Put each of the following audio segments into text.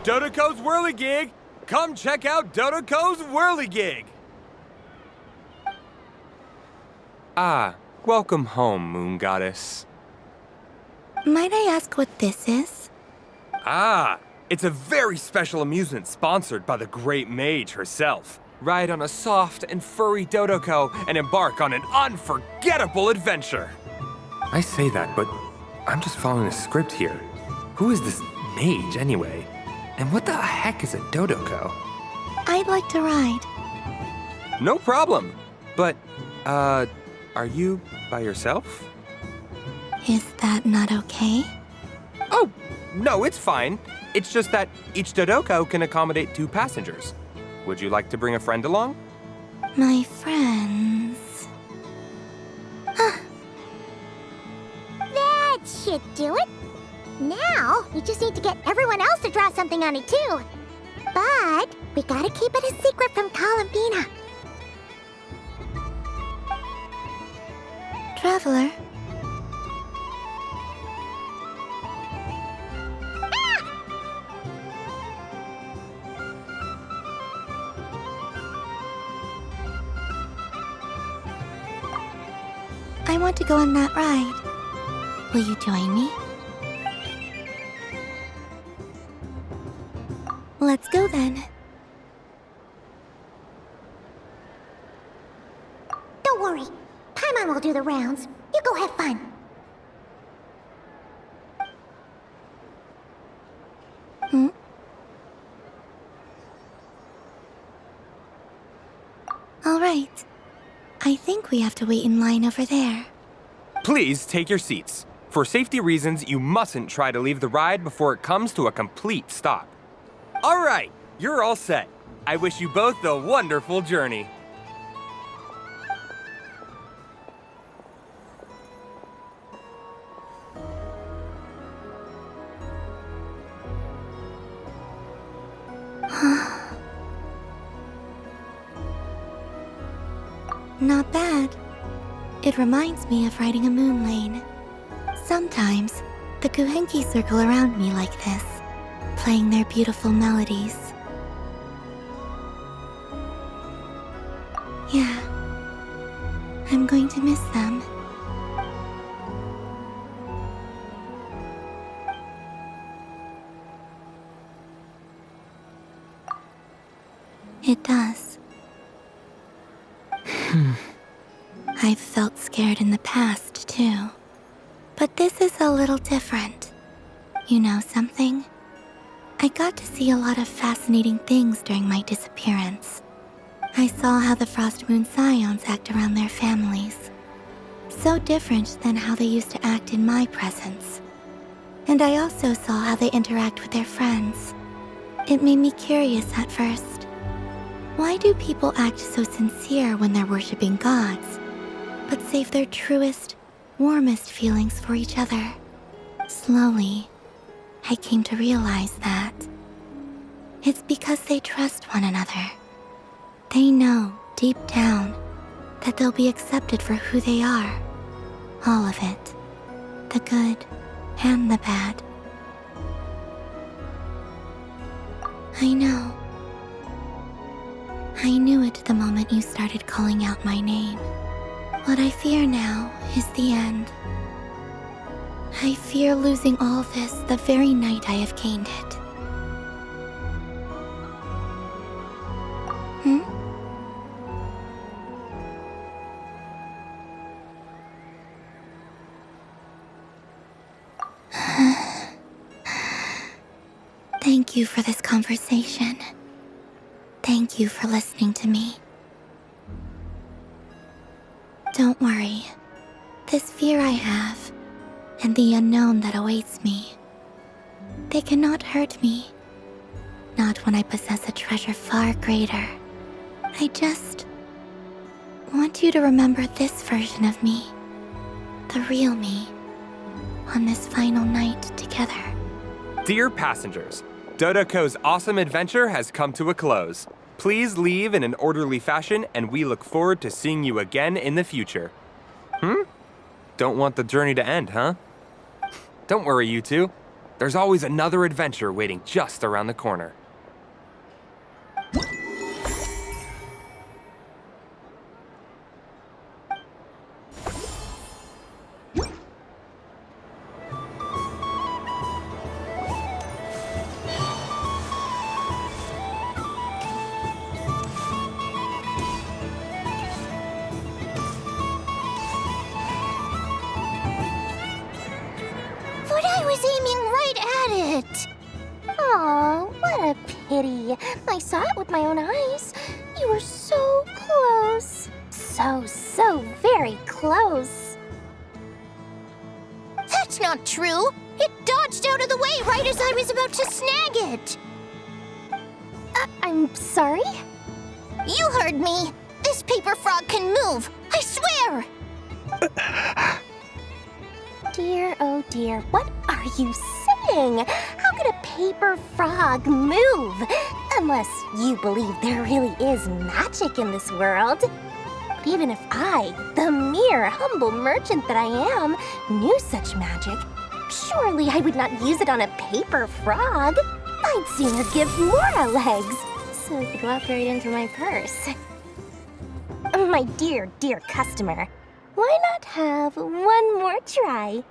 Dodoco's Whirligig! Come check out Dodoco's Whirligig! Ah, welcome home, Moon Goddess. Might I ask what this is? Ah, it's a very special amusement sponsored by the great mage herself. Ride on a soft and furry Dodoco and embark on an unforgettable adventure. I say that, but I'm just following a script here. Who is this mage, anyway? And what the heck is a Dodoco? I'd like to ride. No problem. But, are you by yourself? Is that not okay? Oh, no, it's fine. It's just that each Dodoco can accommodate 2 passengers. Would you like to bring a friend along? My friends... That should do it. Now, we just need to get everyone else to draw something on it too. But we gotta keep it a secret from Cal and Bina. Traveler. I want to go on that ride. Will you join me? Let's go then. Don't worry. Paimon will do the rounds. You go have fun. All right. I think we have to wait in line over there. Please take your seats. For safety reasons, you mustn't try to leave the ride before it comes to a complete stop. All right, you're all set. I wish you both a wonderful journey. Not bad. It reminds me of riding a moon lane. Sometimes, the Kuhenki circle around me like this, playing their beautiful melodies. Yeah, I'm going to miss them. It does. I've felt scared in the past, too. But this is a little different. You know something? I got to see a lot of fascinating things during my disappearance. I saw how the Frost Moon Scions act around their families. So different than how they used to act in my presence. And I also saw how they interact with their friends. It made me curious at first. Why do people act so sincere when they're worshipping gods, but save their truest, warmest feelings for each other? Slowly, I came to realize that it's because they trust one another. They know, deep down, that they'll be accepted for who they are. All of it. The good and the bad. I know. I knew it the moment you started calling out my name. What I fear now is the end. I fear losing all this the very night I have gained it. Thank you for this conversation. Thank you for listening to me. Don't worry. This fear I have, and the unknown that awaits me, they cannot hurt me. Not when I possess a treasure far greater. I just want you to remember this version of me, the real me, on this final night together. Dear passengers, Dodoco's awesome adventure has come to a close. Please leave in an orderly fashion, and we look forward to seeing you again in the future. Don't want the journey to end, huh? Don't worry, you two. There's always another adventure waiting just around the corner. But I was aiming right at it! Aw, what a pity. I saw it with my own eyes. You were so close. So very close. That's not true! It dodged out of the way right as I was about to snag it! I'm sorry? You heard me! This paper frog can move! I swear! Dear, oh dear, what are you saying? How could a paper frog move? Unless you believe there really is magic in this world. But even if I, the mere humble merchant that I am, knew such magic, surely I would not use it on a paper frog. I'd sooner give Mora legs, so it could walk right into my purse. My dear, dear customer, why not have one more try?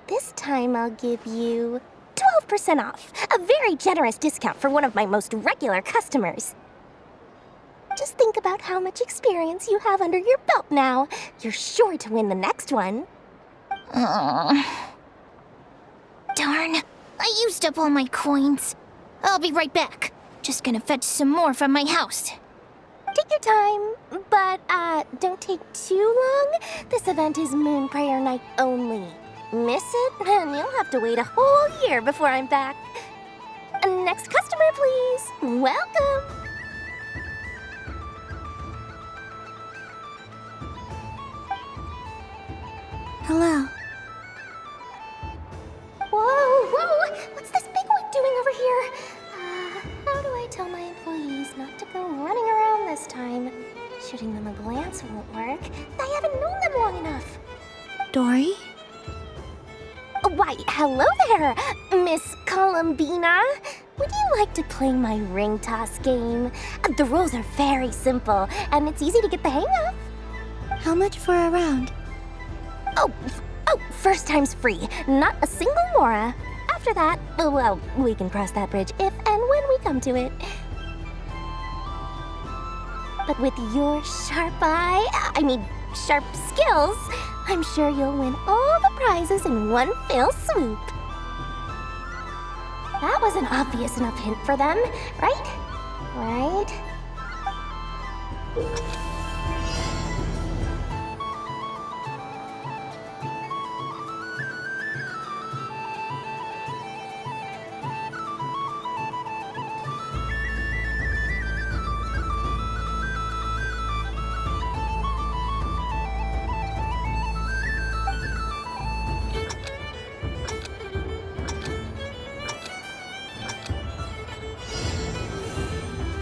This time I'll give you 12% off, a very generous discount for one of my most regular customers. Just think about how much experience you have under your belt now. You're sure to win the next one. Darn, I used up all my coins. I'll be right back. Just gonna fetch some more from my house. Take your time, but don't take too long. This event is Moon Prayer Night only. Miss it, and you'll have to wait a whole year before I'm back. Next customer, please. Welcome. Hello. Whoa! What's this big one doing over here? How do I tell my employees not to go running around this time? Shooting them a glance won't work. I haven't known them long enough. Dory? Why, hello there, Miss Columbina. Would you like to play my ring toss game? The rules are very simple, and it's easy to get the hang of. How much for a round? Oh, first time's free. Not a single mora. After that, well, we can cross that bridge if and when we come to it. But with your sharp sharp skills, I'm sure you'll win all the prizes in one fell swoop. That was an obvious enough hint for them, right? Right?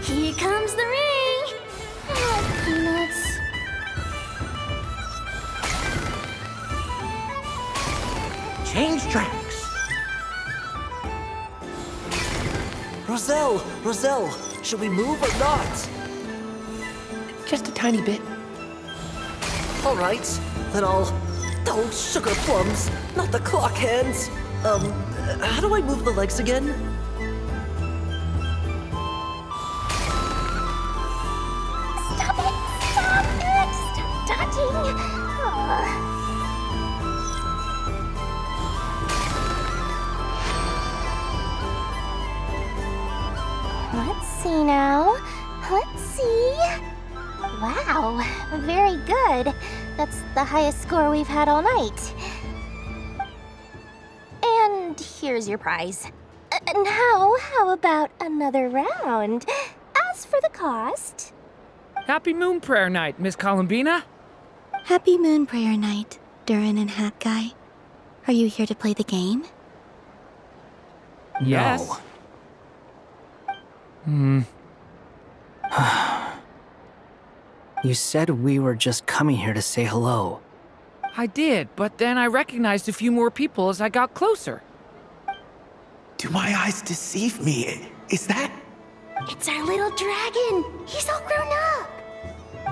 Here comes the ring! Oh, peanuts. Change tracks! Roselle, should we move or not? Just a tiny bit. All right, then I'll... Oh, sugar plums, not the clock hands. How do I move the legs again? Stop dodging. Let's see now. Let's see. Wow, very good. That's the highest score we've had all night. And here's your prize. Now, how about another round? As for the cost... Happy Moon Prayer Night, Miss Columbina. Happy Moon Prayer Night, Durin and Hat Guy. Are you here to play the game? Yes. You said we were just coming here to say hello. I did, but then I recognized a few more people as I got closer. Do my eyes deceive me? Is that... It's our little dragon. He's all grown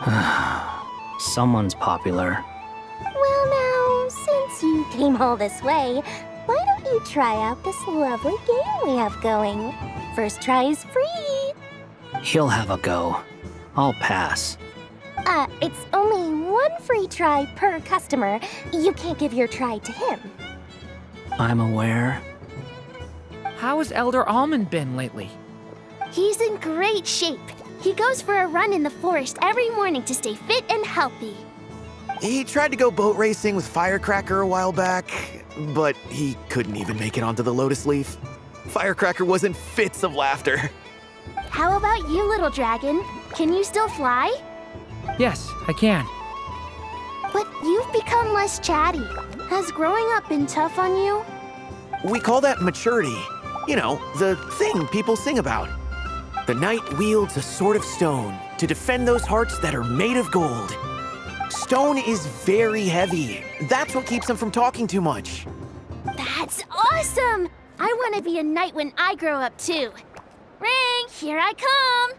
up. Someone's popular. Well now, since you came all this way, why don't you try out this lovely game we have going? First try is free. He'll have a go. I'll pass. It's only one free try per customer. You can't give your try to him. I'm aware. How has Elder Almond been lately? He's in great shape. He goes for a run in the forest every morning to stay fit and healthy. He tried to go boat racing with Firecracker a while back, but he couldn't even make it onto the Lotus Leaf. Firecracker was in fits of laughter. How about you, little dragon? Can you still fly? Yes, I can. But you've become less chatty. Has growing up been tough on you? We call that maturity. You know, the thing people sing about. The knight wields a sword of stone to defend those hearts that are made of gold. Stone is very heavy. That's what keeps him from talking too much. That's awesome! I want to be a knight when I grow up too. Ring, here I come!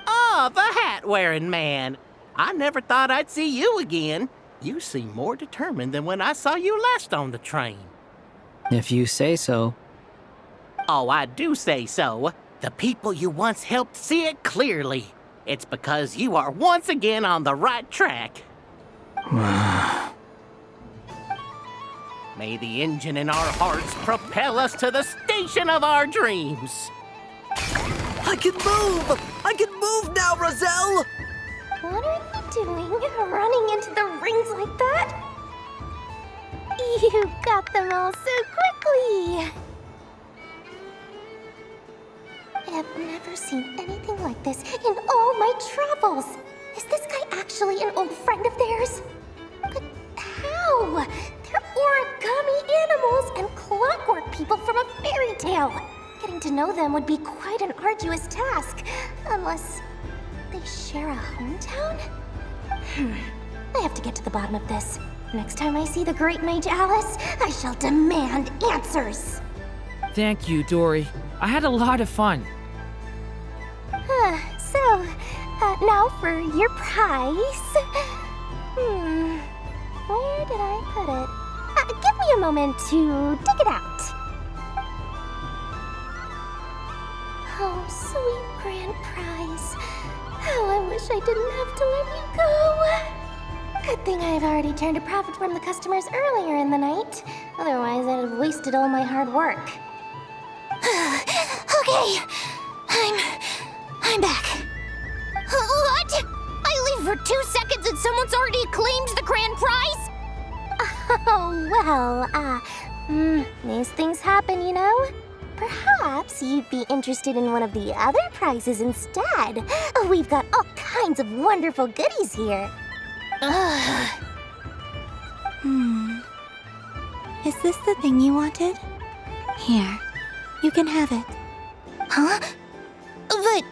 Oh, the hat-wearing man. I never thought I'd see you again. You seem more determined than when I saw you last on the train. If you say so. Oh, I do say so. The people you once helped see it clearly. It's because you are once again on the right track. May the engine in our hearts propel us to the station of our dreams. I can move! I can move now, Roselle! What are you doing, running into the rings like that? You got them all so quickly! I've never seen anything like this in all my travels. Is this guy actually an old friend of theirs? But how? They're origami animals and clockwork people from a fairy tale. Getting to know them would be quite an arduous task, unless they share a hometown? I have to get to the bottom of this. Next time I see the great mage Alice, I shall demand answers. Thank you, Dory. I had a lot of fun. Now for your prize. Where did I put it? Give me a moment to dig it out. Oh, sweet grand prize. How I wish I didn't have to let you go. Good thing I've already turned a profit from the customers earlier in the night. Otherwise, I'd have wasted all my hard work. Okay, I'm back. What? I leave for 2 seconds and someone's already claimed the grand prize? Oh, well, these things happen, you know? Perhaps you'd be interested in one of the other prizes instead. We've got all kinds of wonderful goodies here. Is this the thing you wanted? Here, you can have it. Huh? But...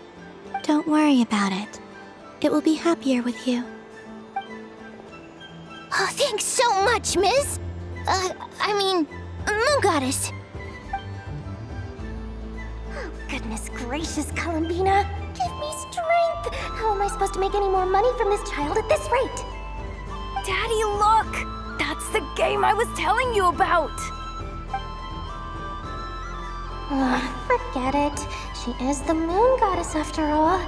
Don't worry about it. It will be happier with you. Oh, thanks so much, Miss. Moon Goddess. Oh, goodness gracious, Columbina. Give me strength. How am I supposed to make any more money from this child at this rate? Daddy, look! That's the game I was telling you about! Forget it. She is the moon goddess after all.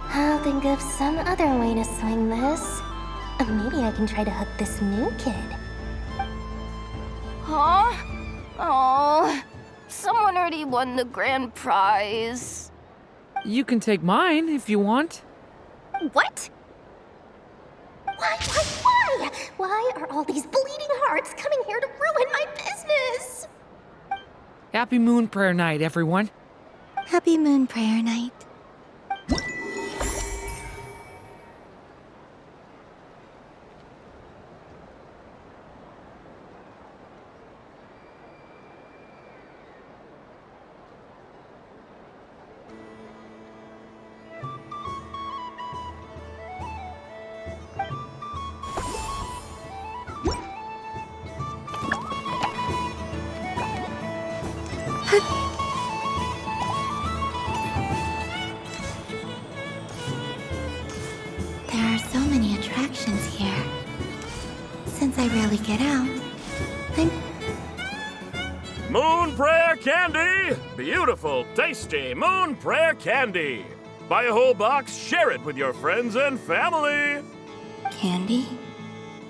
I'll think of some other way to swing this. Maybe I can try to hook this new kid. Huh? Oh, someone already won the grand prize. You can take mine if you want. What? Why? Why are all these bleeding hearts coming here to ruin my business? Happy Moon Prayer Night, everyone. Happy Moon Prayer Night. There are so many attractions here. Since I rarely get out, I'm... Moon Prayer Candy! Beautiful, tasty Moon Prayer Candy! Buy a whole box, share it with your friends and family! Candy?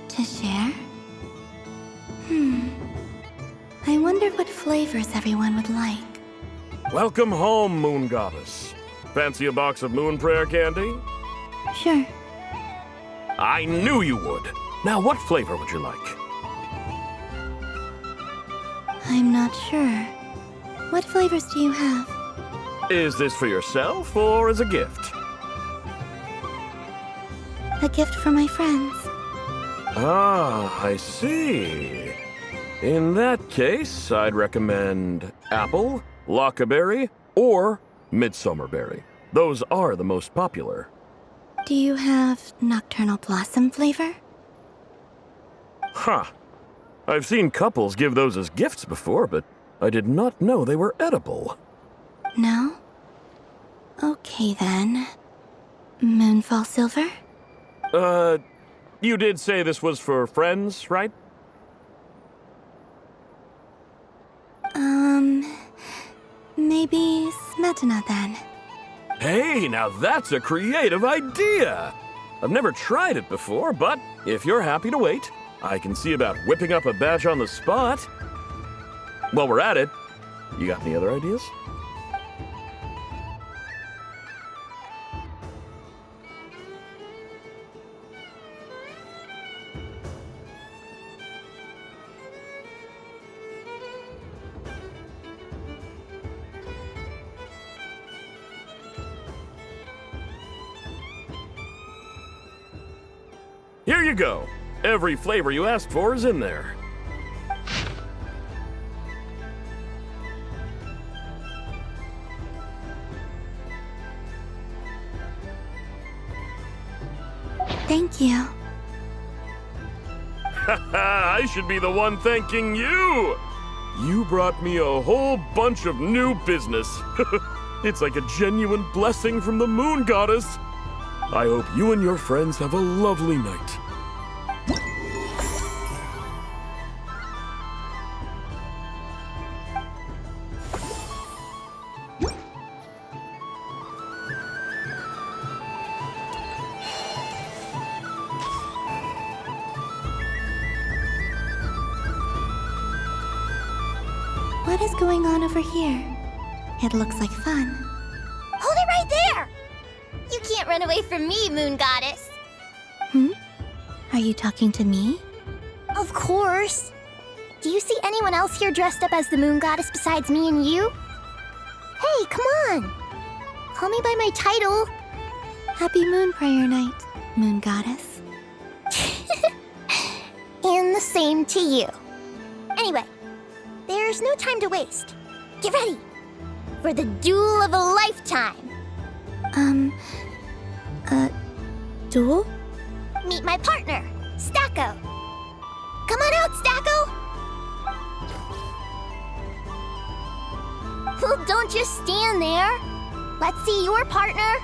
To share? I wonder what flavors everyone would like. Welcome home, Moon Goddess. Fancy a box of Moon Prayer Candy? Sure. I knew you would. Now, what flavor would you like? I'm not sure. What flavors do you have? Is this for yourself or as a gift? A gift for my friends. Ah, I see. In that case, I'd recommend apple, lockaberry, or midsummerberry. Those are the most popular. Do you have nocturnal blossom flavor? Huh. I've seen couples give those as gifts before, but I did not know they were edible. No? Okay then. Moonfall silver? You did say this was for friends, right? Maybe smetana then. Hey, now that's a creative idea! I've never tried it before, but if you're happy to wait, I can see about whipping up a batch on the spot. While we're at it, you got any other ideas? Here you go. Every flavor you asked for is in there. Thank you. Haha, I should be the one thanking you! You brought me a whole bunch of new business. It's like a genuine blessing from the Moon Goddess. I hope you and your friends have a lovely night. What is going on over here? It looks like fun. Hold it right there! You can't run away from me, Moon Goddess. Are you talking to me? Of course. Do you see anyone else here dressed up as the Moon Goddess besides me and you? Hey, come on. Call me by my title. Happy Moon Prayer Night, Moon Goddess. And the same to you. Anyway, there's no time to waste. Get ready for the duel of a lifetime. Duel? Meet my partner, Stacko. Come on out, Stacko. Well, don't just stand there. Let's see your partner.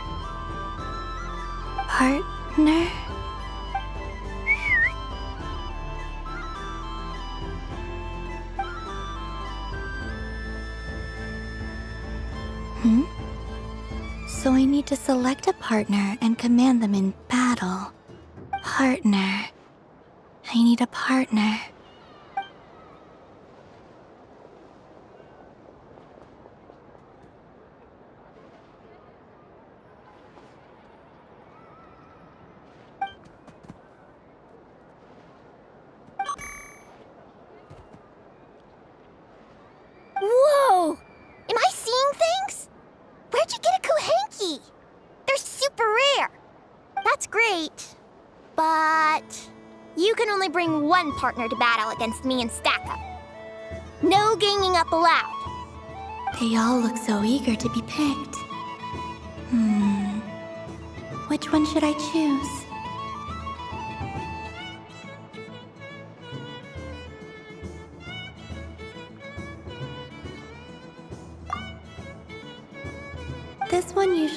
Partner? So I need to select a partner and command them in battle. Partner. I need a partner. Whoa! Am I seeing things? Where'd you get a Kohenki? They're super rare. That's great. But you can only bring one partner to battle against me and Stacko. No ganging up allowed. They all look so eager to be picked. Which one should I choose?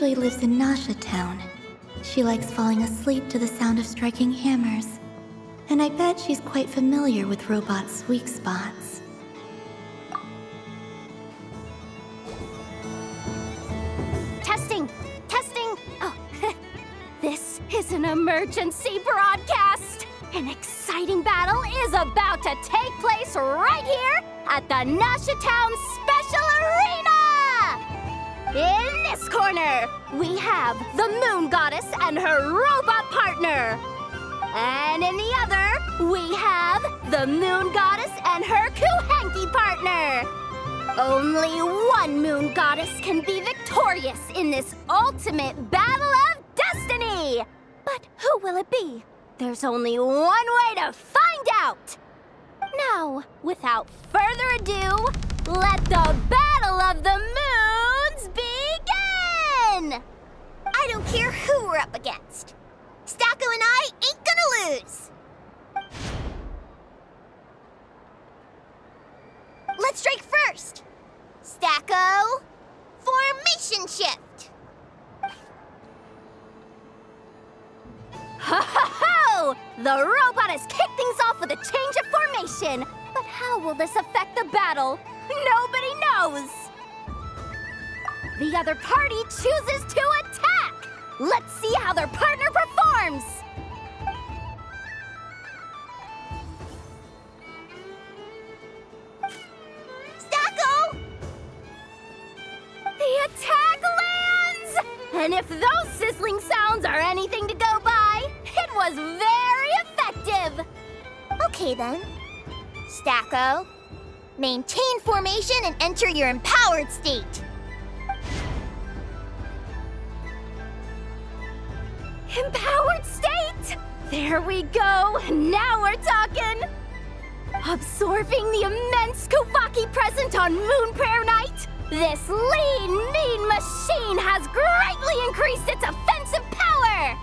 usually lives in Nasha Town. She likes falling asleep to the sound of striking hammers. And I bet she's quite familiar with robots' weak spots. Testing! Testing! Oh, this is an emergency broadcast! An exciting battle is about to take place right here at the Nasha Town Special Arena! In this corner, we have the Moon Goddess and her robot partner. And in the other, we have the Moon Goddess and her Kuhenki partner. Only one Moon Goddess can be victorious in this ultimate battle of destiny. But who will it be? There's only one way to find out. Now, without further ado, let the Battle of the Moons begin! I don't care who we're up against. Stacko and I ain't gonna lose! Let's strike first! Stacko, formation shift! Ho ho ho! The robot has kicked things off with a change of formation! But how will this affect the battle? Nobody knows! The other party chooses to attack! Let's see how their partner performs! Stacko! The attack lands! And if those sizzling sounds are anything to go by, it was very effective! Okay then. Stacko, maintain formation and enter your empowered state. Empowered state! There we go! Now we're talking! Absorbing the immense Kuvaki present on Moon Prayer Night, this lean, mean machine has greatly increased its offensive power!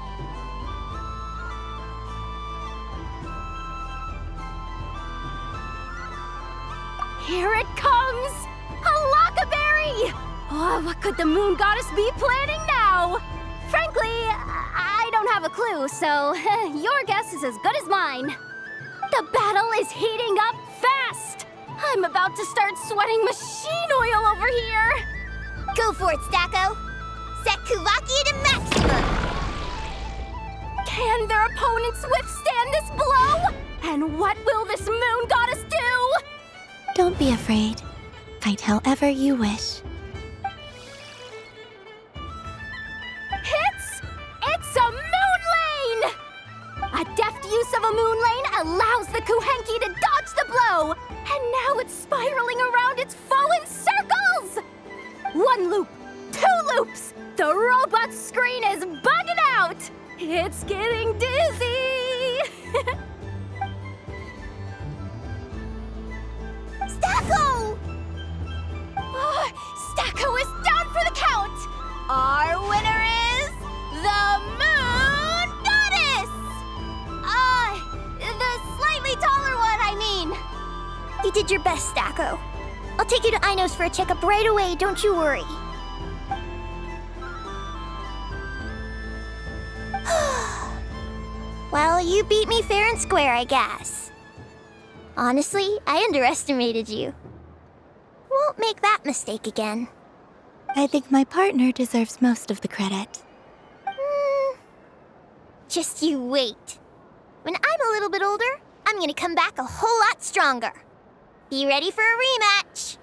Here it comes! A Lockaberry! Oh, what could the Moon Goddess be planning now? Frankly, I don't have a clue, so your guess is as good as mine. The battle is heating up fast! I'm about to start sweating machine oil over here! Go for it, Stacko! Set Kuvaki to maximum! Can their opponents withstand this blow? And what will this Moon Goddess do? Don't be afraid. Fight however you wish. It's a moon lane! A deft use of a moon lane allows the Kuhenki to dodge the blow! And now it's spiraling around its foe in circles! One loop, two loops! The robot's screen is bugging out! It's getting dizzy! Stacko! Oh, Stacko is down for the count! Our winner is the Moon Goddess! The slightly taller one, I mean. You did your best, Stacko. I'll take you to Ainos for a checkup right away, don't you worry. Well, you beat me fair and square, I guess. Honestly, I underestimated you. Won't make that mistake again. I think my partner deserves most of the credit. Just you wait. When I'm a little bit older, I'm gonna come back a whole lot stronger. Be ready for a rematch.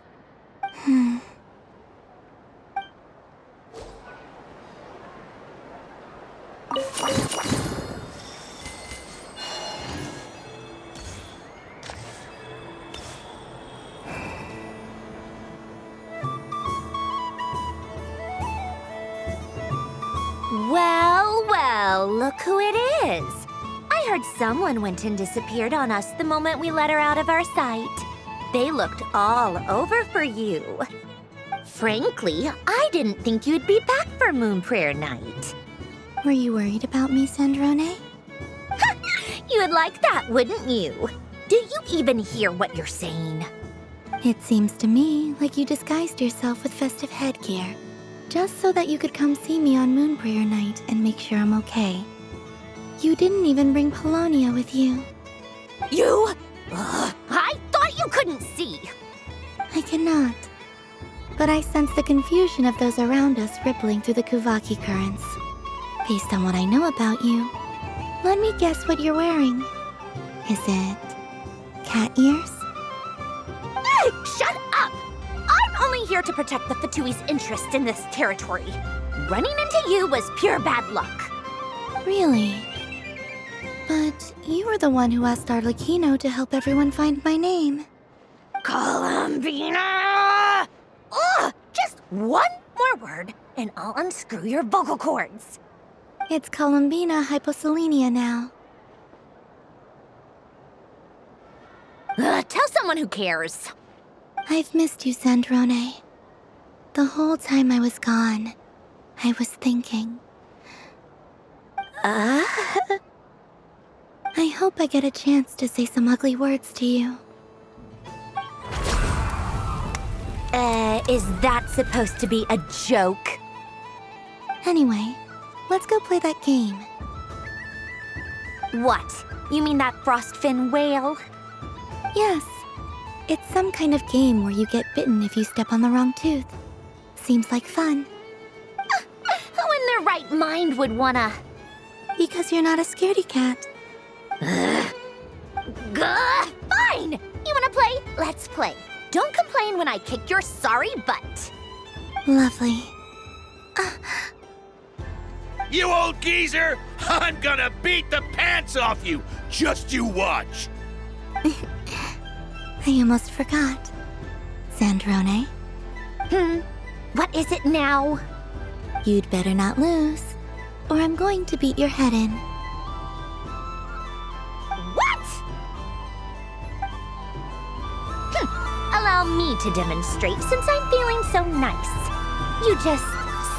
Well, look who it is. I heard someone went and disappeared on us the moment we let her out of our sight. They looked all over for you. Frankly, I didn't think you'd be back for Moon Prayer Night. Were you worried about me, Sandrone? You would like that, wouldn't you? Do you even hear what you're saying? It seems to me like you disguised yourself with festive headgear, just so that you could come see me on Moon Prayer Night and make sure I'm okay. You didn't even bring Polonia with you. You? I thought you couldn't see. I cannot. But I sense the confusion of those around us rippling through the Kuvaki currents. Based on what I know about you, let me guess what you're wearing. Is it cat ears? Shut up! I'm only here to protect the Fatui's interest in this territory. Running into you was pure bad luck. Really? But you were the one who asked Arlecchino to help everyone find my name. Columbina! Ugh! Just one more word, and I'll unscrew your vocal cords. It's Columbina hyposelenia now. Tell someone who cares. I've missed you, Sandrone. The whole time I was gone, I was thinking. I hope I get a chance to say some ugly words to you. Is that supposed to be a joke? Anyway, let's go play that game. What? You mean that frostfin whale? Yes. It's some kind of game where you get bitten if you step on the wrong tooth. Seems like fun. Who in their right mind would wanna? Because you're not a scaredy cat. Fine! You wanna play? Let's play. Don't complain when I kick your sorry butt. Lovely. You old geezer! I'm gonna beat the pants off you! Just you watch! I almost forgot. Sandrone? What is it now? You'd better not lose, or I'm going to beat your head in. What? Allow me to demonstrate since I'm feeling so nice. You just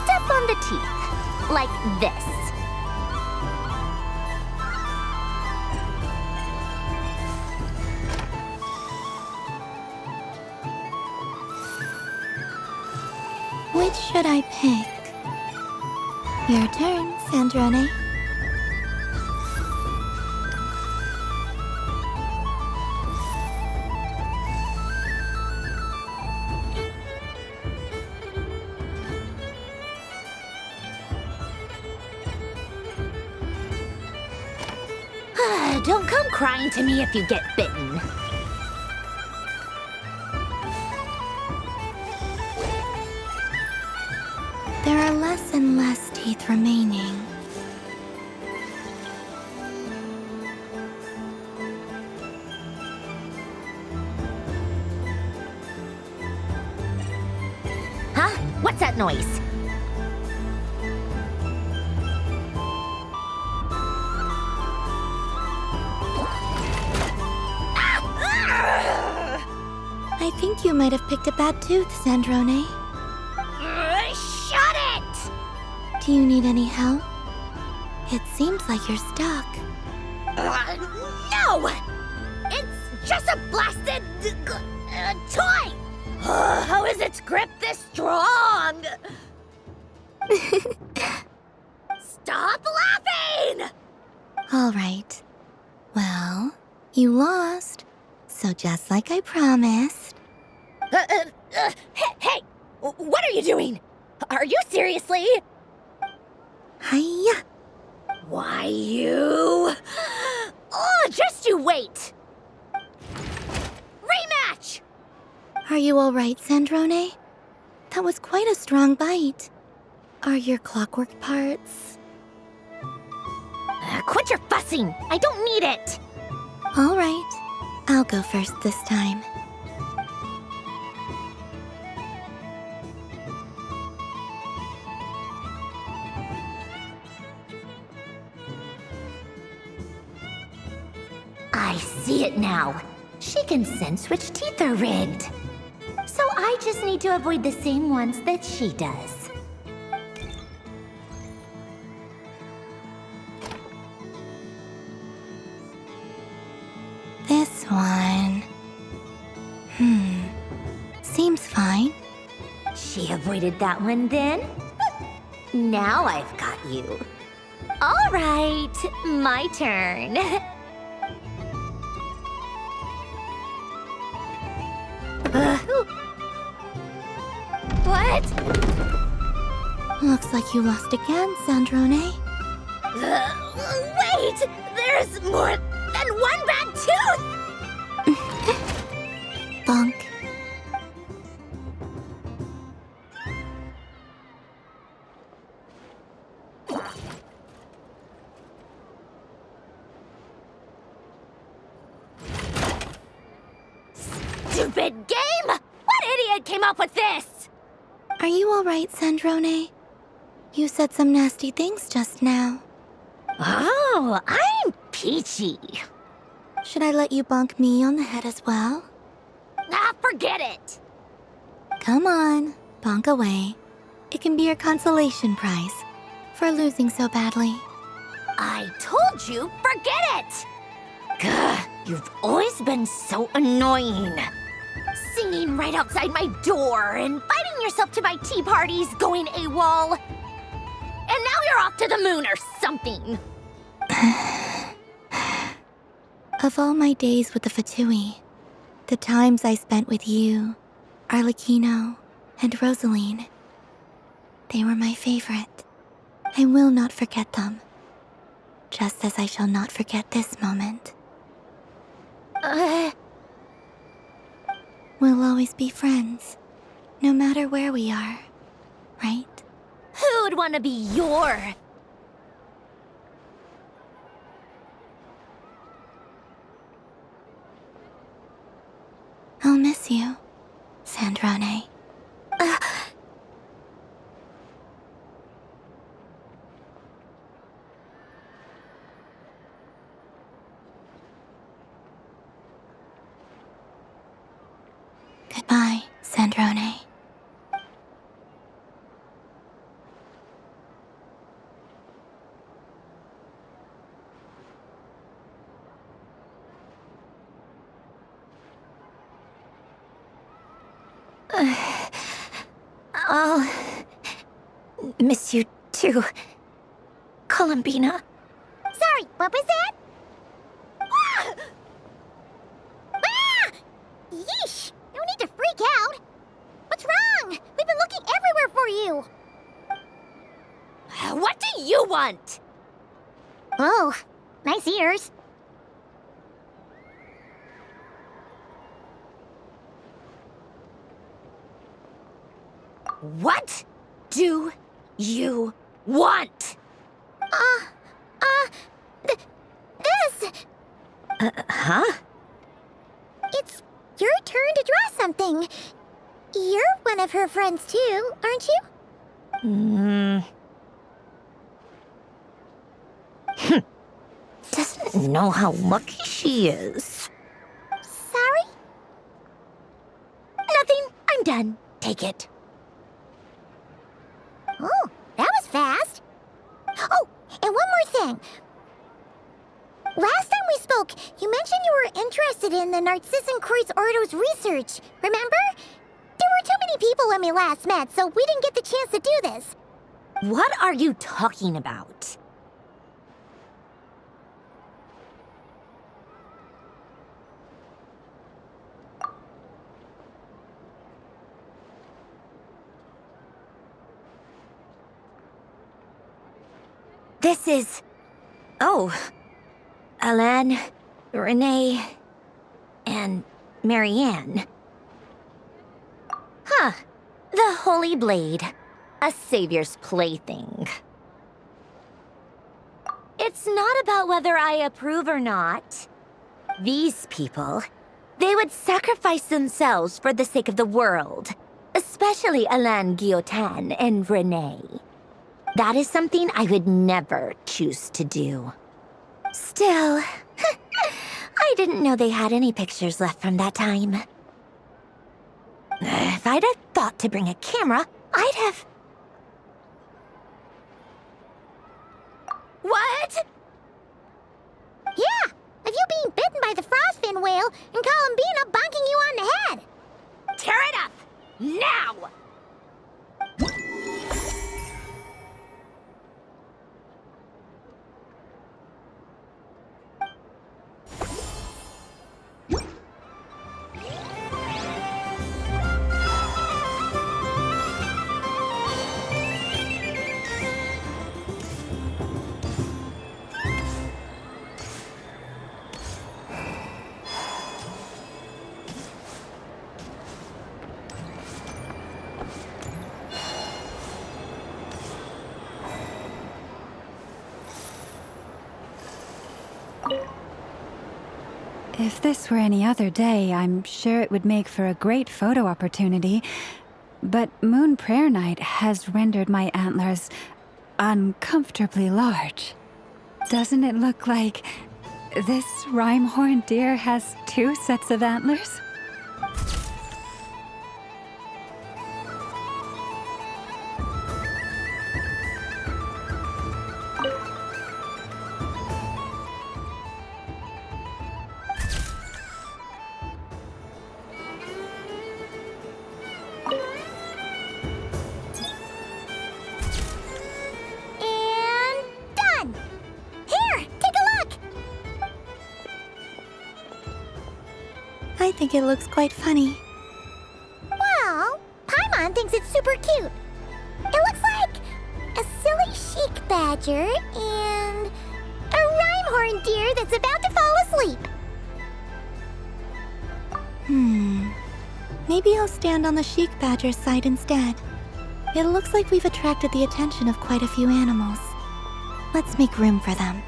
step on the teeth, like this. Which should I pick? Your turn, Sandrone. Don't come crying to me if you get bitten. There are less and less teeth remaining. Huh? What's that noise? I think you might have picked a bad tooth, Sandrone. Shut it! Do you need any help? It seems like you're stuck. No! It's just a blasted toy! How is its grip this strong? Stop laughing! All right. Well, you lost. So just like I promised. Hey! What are you doing? Are you seriously? Hiya! Why, you... Oh, just you wait! Rematch! Are you all right, Sandrone? That was quite a strong bite. Are your clockwork parts? Quit your fussing! I don't need it! All right. I'll go first this time. I see it now. She can sense which teeth are rigged. So I just need to avoid the same ones that she does. This one... Seems fine. She avoided that one then? Now I've got you. All right, my turn. What? Looks like you lost again, Sandrone. Wait! There's more than one bad tooth! Bonk. Stupid game! What idiot came up with this? Are you alright, Sandrone? You said some nasty things just now. Oh, I'm peachy. Should I let you bonk me on the head as well? Ah, forget it. Come on, bonk away. It can be your consolation prize for losing so badly. I told you, forget it! Gah, you've always been so annoying. Singing right outside my door, inviting yourself to my tea parties, going AWOL. And now you're off to the moon or something. Of all my days with the Fatui, the times I spent with you, Arlecchino, and Rosaline, they were my favorite. I will not forget them. Just as I shall not forget this moment. We'll always be friends, no matter where we are, right? Who'd want to be your... I'll miss you, Sandrone. Goodbye, Sandrone. I'll miss you too, Columbina. Sorry, what was that? Ah! Ah! Yeesh! No need to freak out. What's wrong? We've been looking everywhere for you. What do you want? Oh, nice ears. What do you want? This. Huh? It's your turn to draw something. You're one of her friends too, aren't you? Doesn't know how lucky she is. Sorry? Nothing. I'm done. Take it. Oh, that was fast. Oh, and one more thing. Last time we spoke, you mentioned you were interested in the Narcissan Kreuz Ordo's research, remember? There were too many people when we last met, so we didn't get the chance to do this. What are you talking about? This is... Oh. Alain, Renee, and Marianne. Huh. The Holy Blade. A savior's plaything. It's not about whether I approve or not. These people, they would sacrifice themselves for the sake of the world. Especially Alain Guillotin and Renee. That is something I would never choose to do. Still, I didn't know they had any pictures left from that time. If I'd have thought to bring a camera, I'd have... What? Yeah, of you being bitten by the frostfin whale and Columbina bonking you on the head. Tear it up! Now! If this were any other day, I'm sure it would make for a great photo opportunity. But Moon Prayer Night has rendered my antlers uncomfortably large. Doesn't it look like this rhyme-horned deer has 2 sets of antlers? I think it looks quite funny. Well, Paimon thinks it's super cute. It looks like a silly chic badger and a rhyme-horned deer that's about to fall asleep. Maybe I'll stand on the chic badger's side instead. It looks like we've attracted the attention of quite a few animals. Let's make room for them.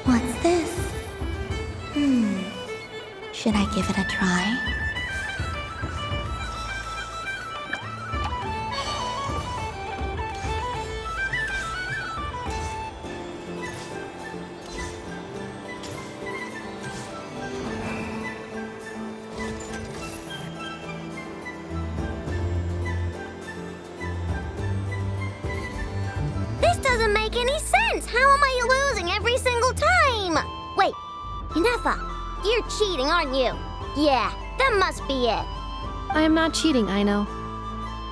What's this? Should I give it a try? This doesn't make any sense. How am I losing every single time? Wait, Inefa, you're cheating, aren't you? Yeah, that must be it. I am not cheating, Aino.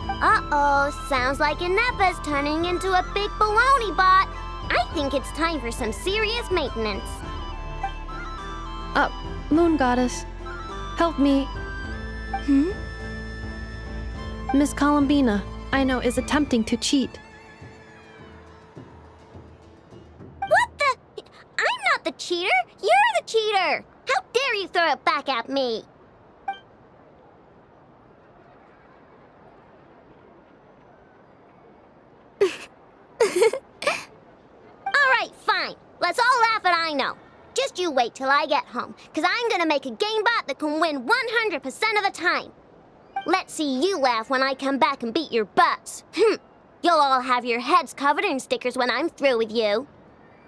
Uh-oh, sounds like Inefa's turning into a big baloney bot. I think it's time for some serious maintenance. Moon Goddess, help me. Miss Columbina, Aino is attempting to cheat. What the? I'm not the cheater. You're the cheater. How dare you throw it back at me? All right, fine. Let's all laugh at Aino. Just you wait till I get home, because I'm going to make a game bot that can win 100% of the time. Let's see you laugh when I come back and beat your butts. You'll all have your heads covered in stickers when I'm through with you.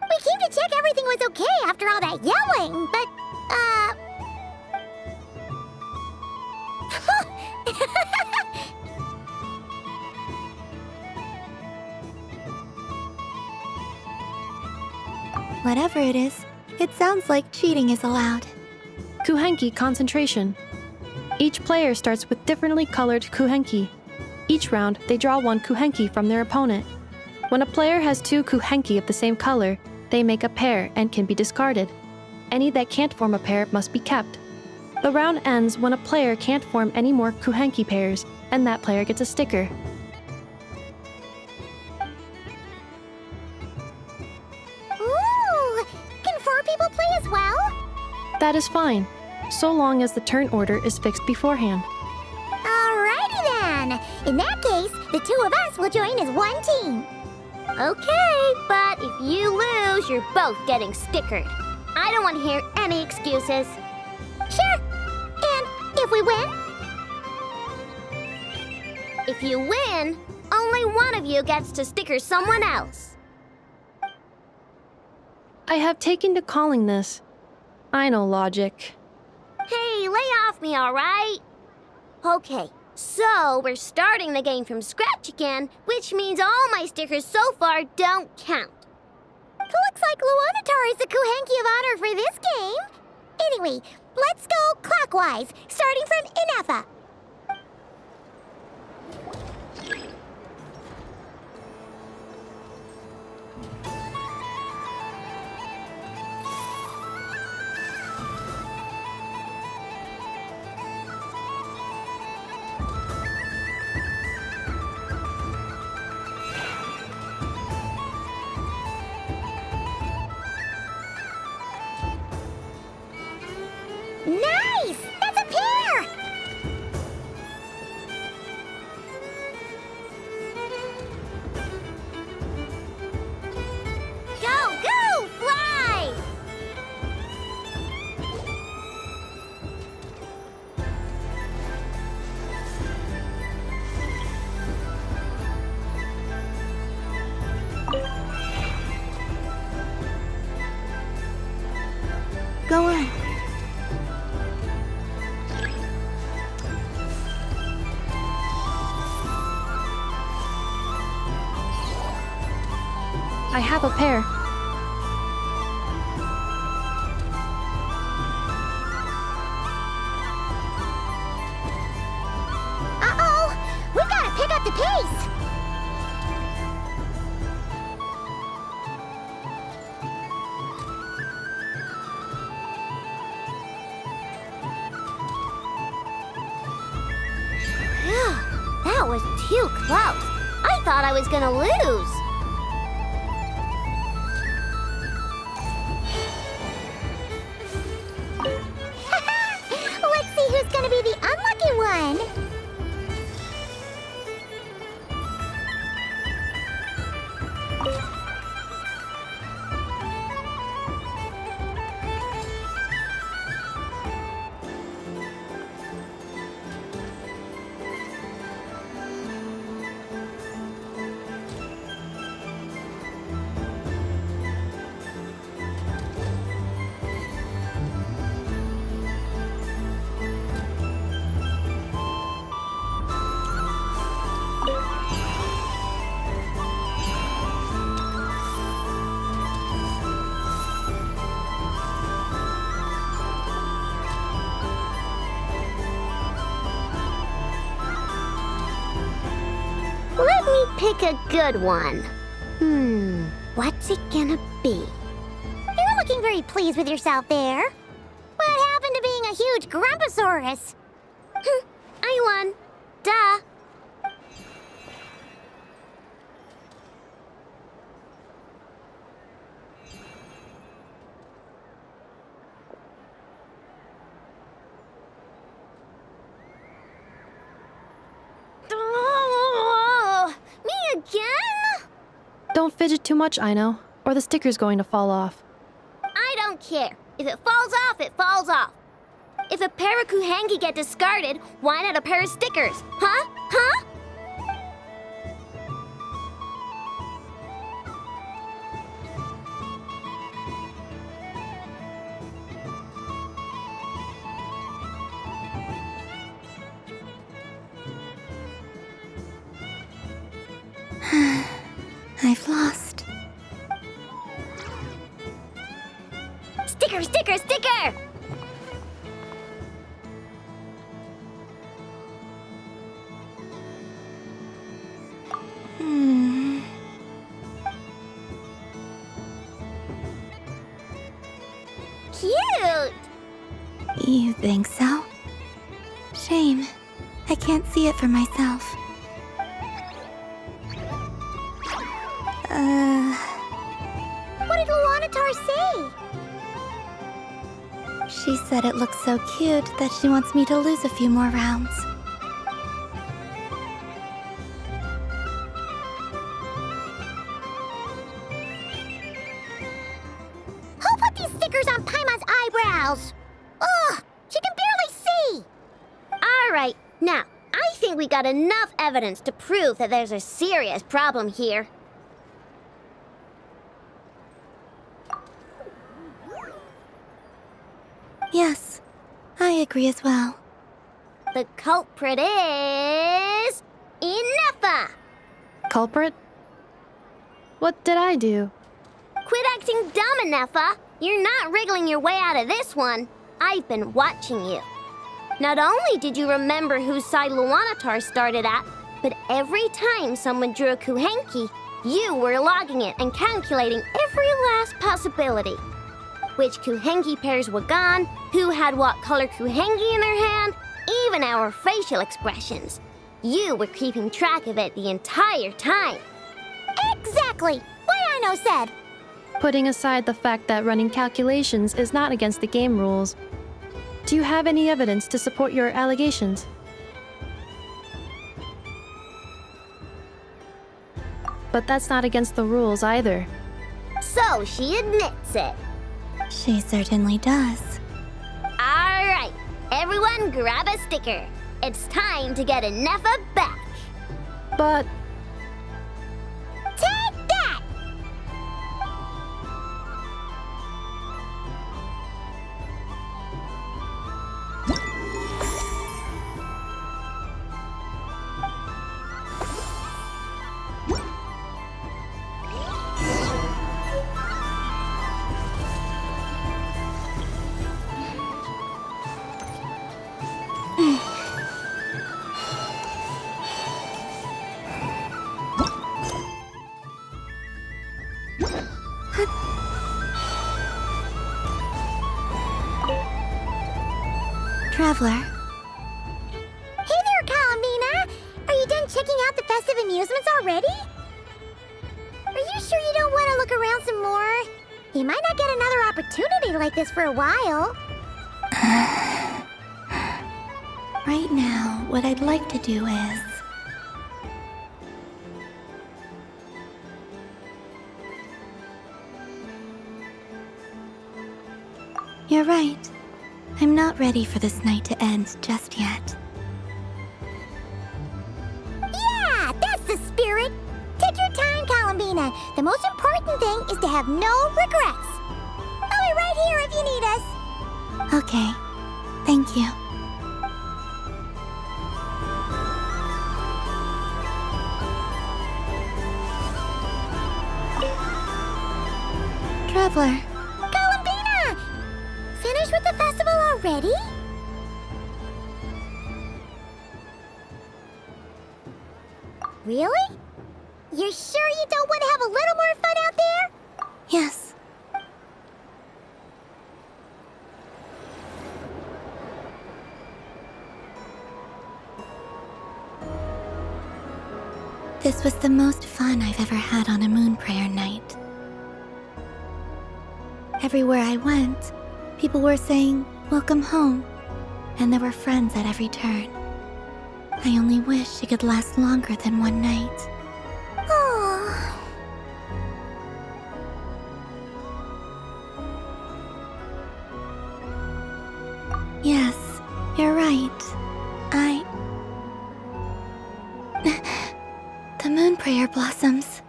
We came to check everything was okay after all that yelling, but, Whatever it is, it sounds like cheating is allowed. Kuhenki concentration. Each player starts with differently colored kuhenki. Each round, they draw 1 kuhenki from their opponent. When a player has 2 kuhenki of the same color, they make a pair and can be discarded. Any that can't form a pair must be kept. The round ends when a player can't form any more kuhenki pairs, and that player gets a sticker. ooh, can 4 people play as well? That is fine, so long as the turn order is fixed beforehand. Alrighty then. In that case, the 2 of us will join as 1 team. Okay, but if you lose, you're both getting stickered. I don't want to hear any excuses. Sure. And if we win? If you win, only one of you gets to sticker someone else. I have taken to calling this. I know logic. Hey, lay off me, all right? Okay, so we're starting the game from scratch again, which means all my stickers so far don't count. Looks like Luonatar is the Kuhenki of honor for this game. Anyway, let's go clockwise, starting from Inefa. Go on. I have a pair. Uh-oh! We gotta pick up the pace! Phew, that was too close. I thought I was gonna lose. Let's see who's gonna be the unlucky one. Let me pick a good one. What's it gonna be? You're looking very pleased with yourself there. What happened to being a huge Grumposaurus? I won. Duh. Me again? Don't fidget too much, Ino, or the sticker's going to fall off. I don't care. If it falls off, it falls off. If a pair of Kuhenki get discarded, why not a pair of stickers? Huh? Huh? I've lost. Sticker, sticker, sticker! Cute! You think so? Shame. I can't see it for myself. What did Luanatar say? She said it looks so cute that she wants me to lose a few more rounds. Who put these stickers on Paimon's eyebrows? Ugh, she can barely see! Alright, now, I think we got enough evidence to prove that there's a serious problem here. Yes, I agree as well. The culprit is... Inefa! Culprit? What did I do? Quit acting dumb, Inefa! You're not wriggling your way out of this one. I've been watching you. Not only did you remember whose side Luanatar started at, but every time someone drew a Kuhenki, you were logging it and calculating every last possibility. Which Kuhenki pairs were gone, who had what color Kuhenki in their hand, even our facial expressions. You were keeping track of it the entire time. Exactly! What Ino said! Putting aside the fact that running calculations is not against the game rules, do you have any evidence to support your allegations? But that's not against the rules either. So she admits it. She certainly does. Alright, everyone grab a sticker. It's time to get Inefa back. But... Take that! Traveler. Hey there, Columbina! Are you done checking out the festive amusements already? Are you sure you don't want to look around some more? You might not get another opportunity like this for a while. Right now, what I'd like to do is... You're right. I'm not ready for this night to end just yet. Yeah, that's the spirit! Take your time, Columbina. The most important thing is to have no regrets. I'll be right here if you need us. Okay. Thank you. Traveler. Columbina! Finished with the festival already? Really? You're sure you don't want to have a little more fun out there? Yes. This was the most fun I've ever had on a moon prayer night. Everywhere I went, people were saying, "Welcome home," and there were friends at every turn. I only wish it could last longer than one night. Oh. Yes, you're right. The moon prayer blossoms.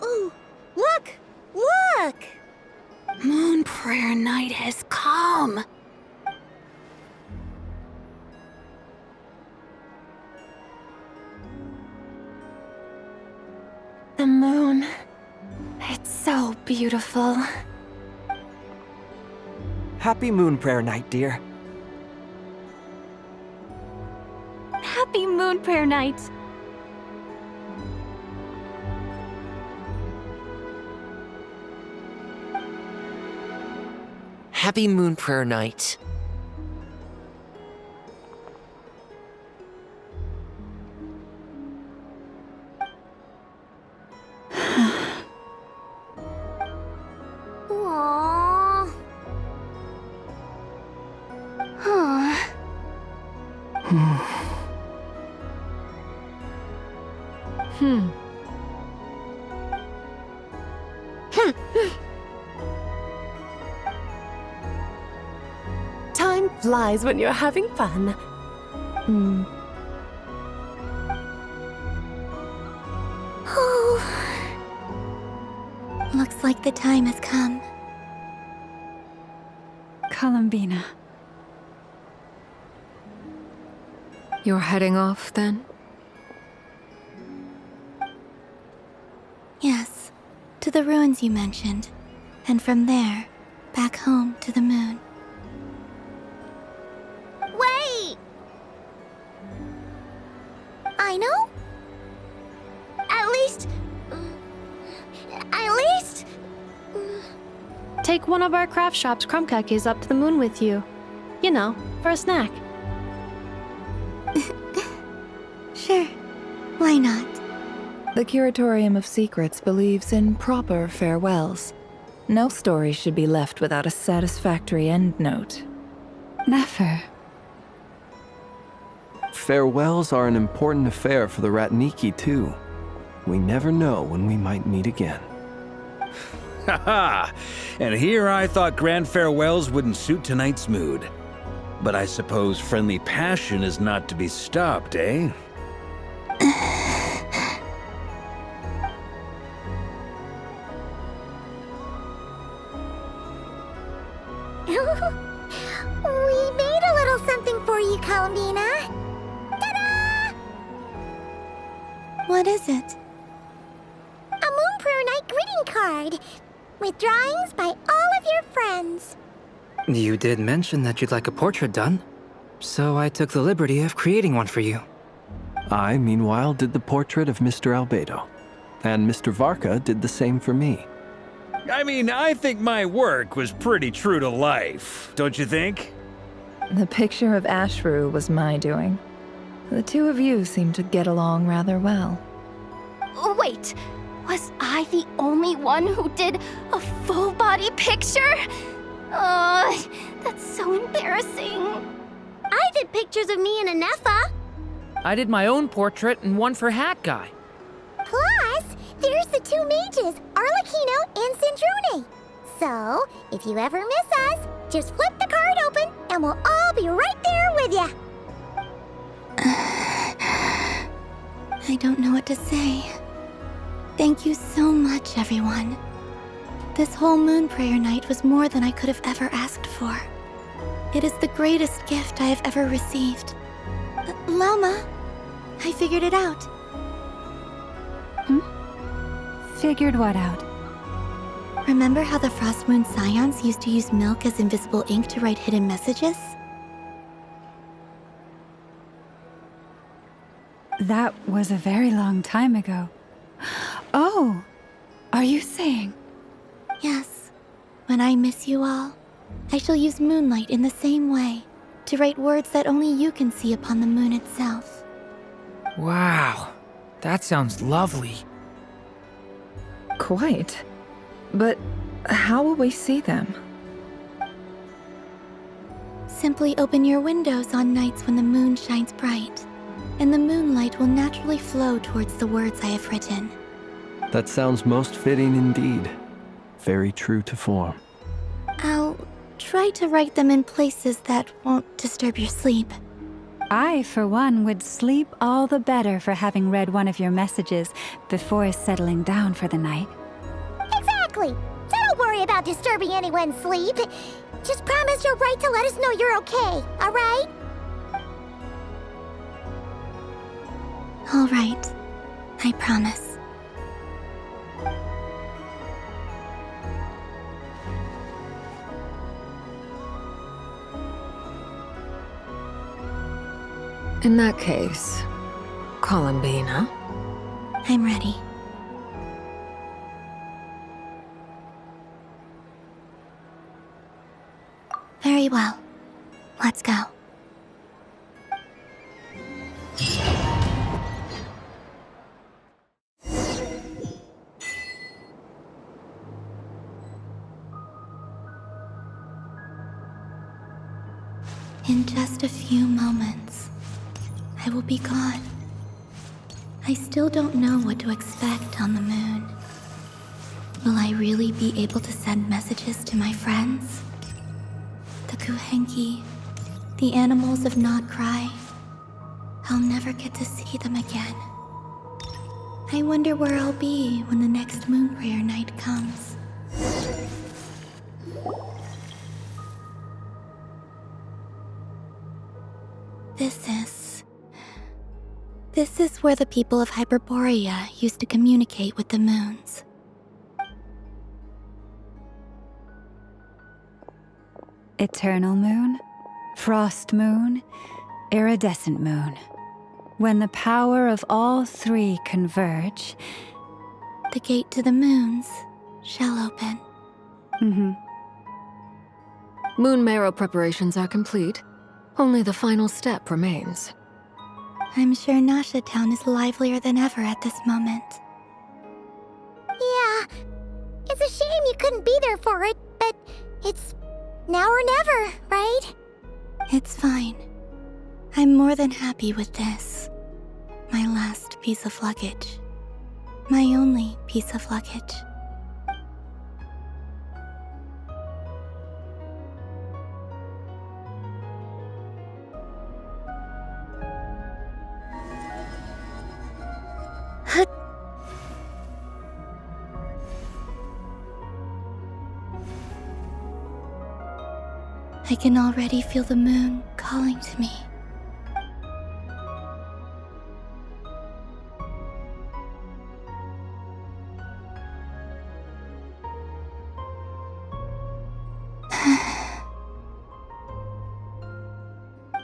Ooh, look! Look! Moon prayer night has come. The moon. It's so beautiful. Happy Moon Prayer Night, dear. Happy Moon Prayer Night. Happy Moon Prayer Night. Aww. Huh. Time flies when you're having fun. Looks like the time has come. Columbina. You're heading off, then? Yes, to the ruins you mentioned, and from there, back home to the moon. Wait! I know? At least... Take one of our craft shop's crumb cookies up to the moon with you. You know, for a snack. Sure, why not? The Curatorium of Secrets believes in proper farewells. No story should be left without a satisfactory endnote. Never. Farewells are an important affair for the Ratniki, too. We never know when we might meet again. Haha! And here I thought grand farewells wouldn't suit tonight's mood. But I suppose friendly passion is not to be stopped, eh? We made a little something for you, Columbina. Ta-da! What is it? A Moon Prayer Night greeting card with drawings by all of your friends. You did mention that you'd like a portrait done, so I took the liberty of creating one for you. I, meanwhile, did the portrait of Mr. Albedo, and Mr. Varka did the same for me. I mean, I think my work was pretty true to life, don't you think? The picture of Ashru was my doing. The two of you seem to get along rather well. Wait, was I the only one who did a full body picture? That's so embarrassing. I did pictures of me and Anefa. I did my own portrait and one for Hat Guy. Plus, there's the two mages, Arlecchino and Sandrone. So, if you ever miss us, just flip the card open and we'll all be right there with you. I don't know what to say. Thank you so much, everyone. This whole moon prayer night was more than I could have ever asked for. It is the greatest gift I have ever received. Lama, I figured it out. Figured what out? Remember how the Frost Moon Scions used to use milk as invisible ink to write hidden messages? That was a very long time ago. Oh, are you saying? Yes. When I miss you all, I shall use moonlight in the same way, to write words that only you can see upon the moon itself. Wow, that sounds lovely. Quite. But how will we see them? Simply open your windows on nights when the moon shines bright, and the moonlight will naturally flow towards the words I have written. That sounds most fitting indeed. Very true to form. I'll try to write them in places that won't disturb your sleep. I, for one, would sleep all the better for having read one of your messages before settling down for the night. Exactly. So don't worry about disturbing anyone's sleep. Just promise you'll write to let us know you're okay, all right? All right. I promise. In that case, Columbina? I'm ready. Very well. Let's go. In just a few moments, I will be gone. I still don't know what to expect on the moon. Will I really be able to send messages to my friends? The Kuhenki, the animals of Not Cry. I'll never get to see them again. I wonder where I'll be when the next moon prayer night comes. This is where the people of Hyperborea used to communicate with the moons. Eternal moon, frost moon, iridescent moon. When the power of all three converge, the gate to the moons shall open. Moon marrow preparations are complete. Only the final step remains. I'm sure Nasha Town is livelier than ever at this moment. Yeah, it's a shame you couldn't be there for it, but it's now or never, right? It's fine. I'm more than happy with this. My last piece of luggage. My only piece of luggage. I can already feel the moon calling to me.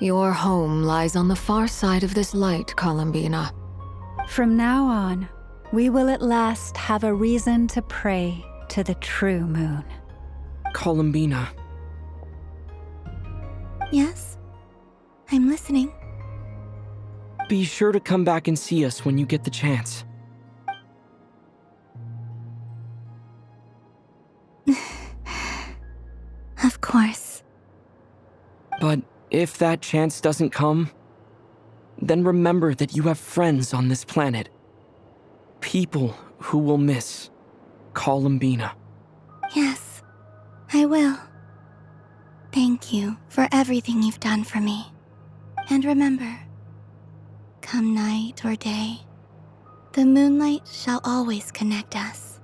Your home lies on the far side of this light, Columbina. From now on, we will at last have a reason to pray to the true moon. Columbina. Yes? I'm listening. Be sure to come back and see us when you get the chance. Of course. But if that chance doesn't come, then remember that you have friends on this planet. People who will miss Columbina. Yes, I will. Thank you for everything you've done for me. And remember, come night or day, the moonlight shall always connect us.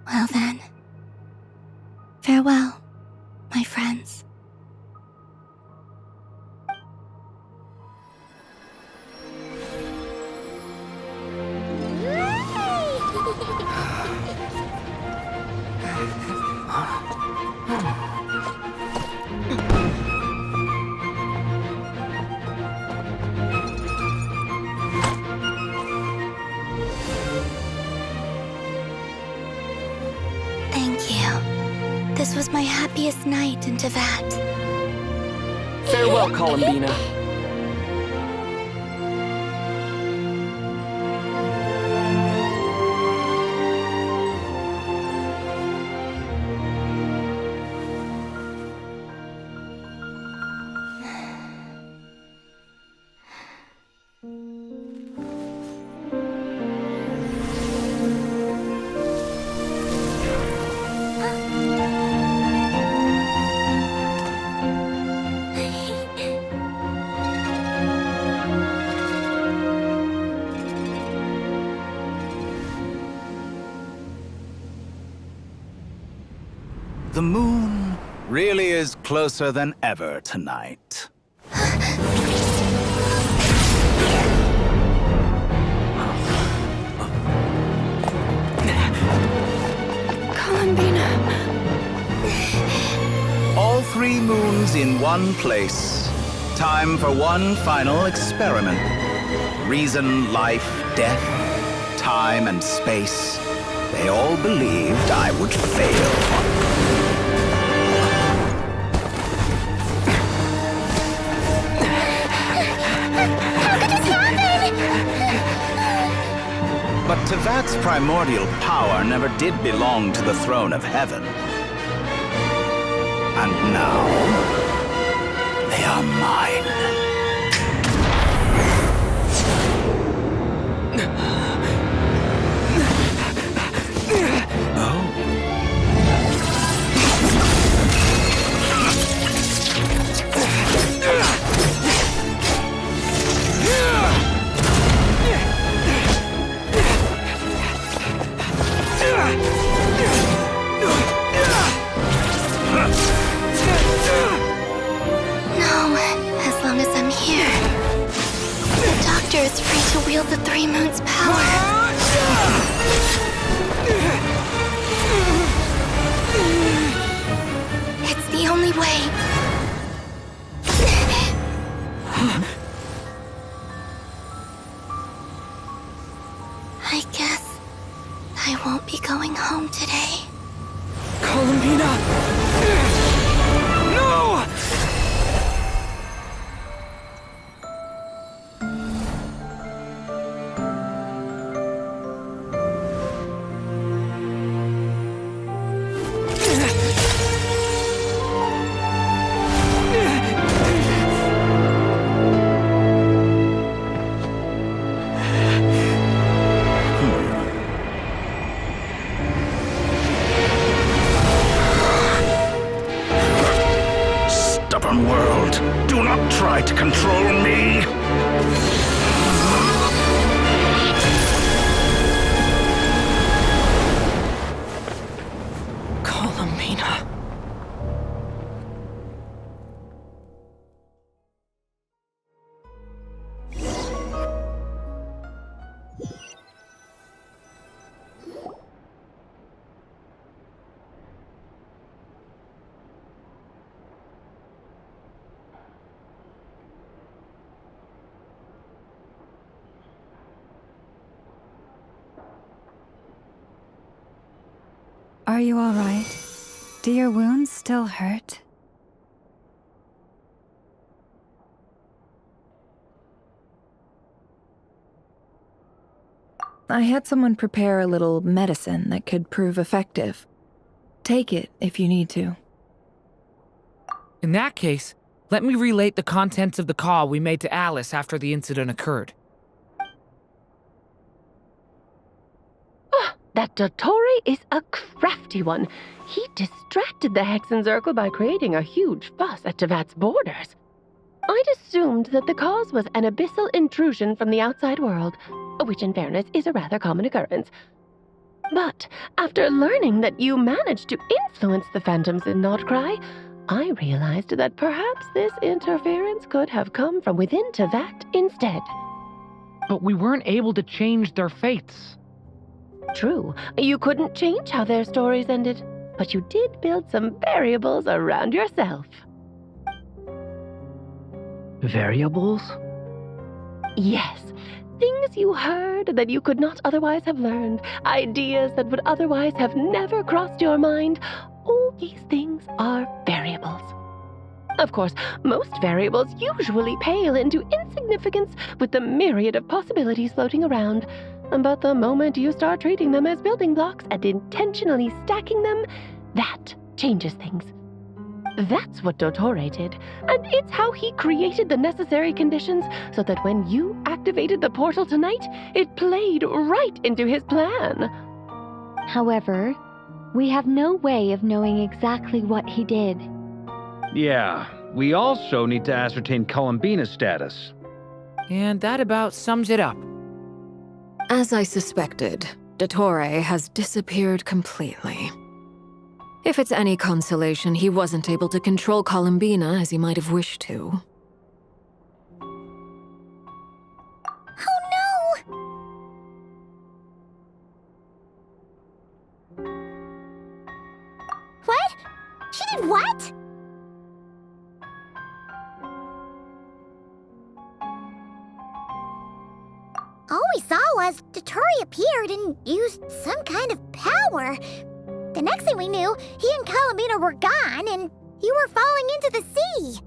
Well then, farewell, my friends. Thank you. This was my happiest night in Tevat. Farewell, Columbina. The moon really is closer than ever tonight. Columbina. All 3 moons in one place. Time for one final experiment. Reason, life, death, time, and space. They all believed I would fail. But Tevat's primordial power never did belong to the throne of heaven. And now, they are mine. Is free to wield the 3 moons' power. It's the only way. I guess I won't be going home today. Columbina! No! World, do not try to control me! Columbina. Are you all right? Do your wounds still hurt? I had someone prepare a little medicine that could prove effective. Take it if you need to. In that case, let me relate the contents of the call we made to Alice after the incident occurred. That Dottore is a crafty one. He distracted the Hexenzirkel by creating a huge fuss at Tevat's borders. I'd assumed that the cause was an abyssal intrusion from the outside world, which in fairness is a rather common occurrence. But after learning that you managed to influence the phantoms in Notcry, I realized that perhaps this interference could have come from within Tevat instead. But we weren't able to change their fates. True, you couldn't change how their stories ended, but you did build some variables around yourself. Variables? Yes, things you heard that you could not otherwise have learned, ideas that would otherwise have never crossed your mind. All these things are variables. Of course, most variables usually pale into insignificance with the myriad of possibilities floating around. But the moment you start treating them as building blocks and intentionally stacking them, that changes things. That's what Dottore did, and it's how he created the necessary conditions so that when you activated the portal tonight, it played right into his plan. However, we have no way of knowing exactly what he did. Yeah, we also need to ascertain Columbina's status. And that about sums it up. As I suspected, Dottore has disappeared completely. If it's any consolation, he wasn't able to control Columbina as he might have wished to. Oh no! What? She did what? All we saw was Dottore appeared and used some kind of power. The next thing we knew, he and Columbina were gone, and you were falling into the sea.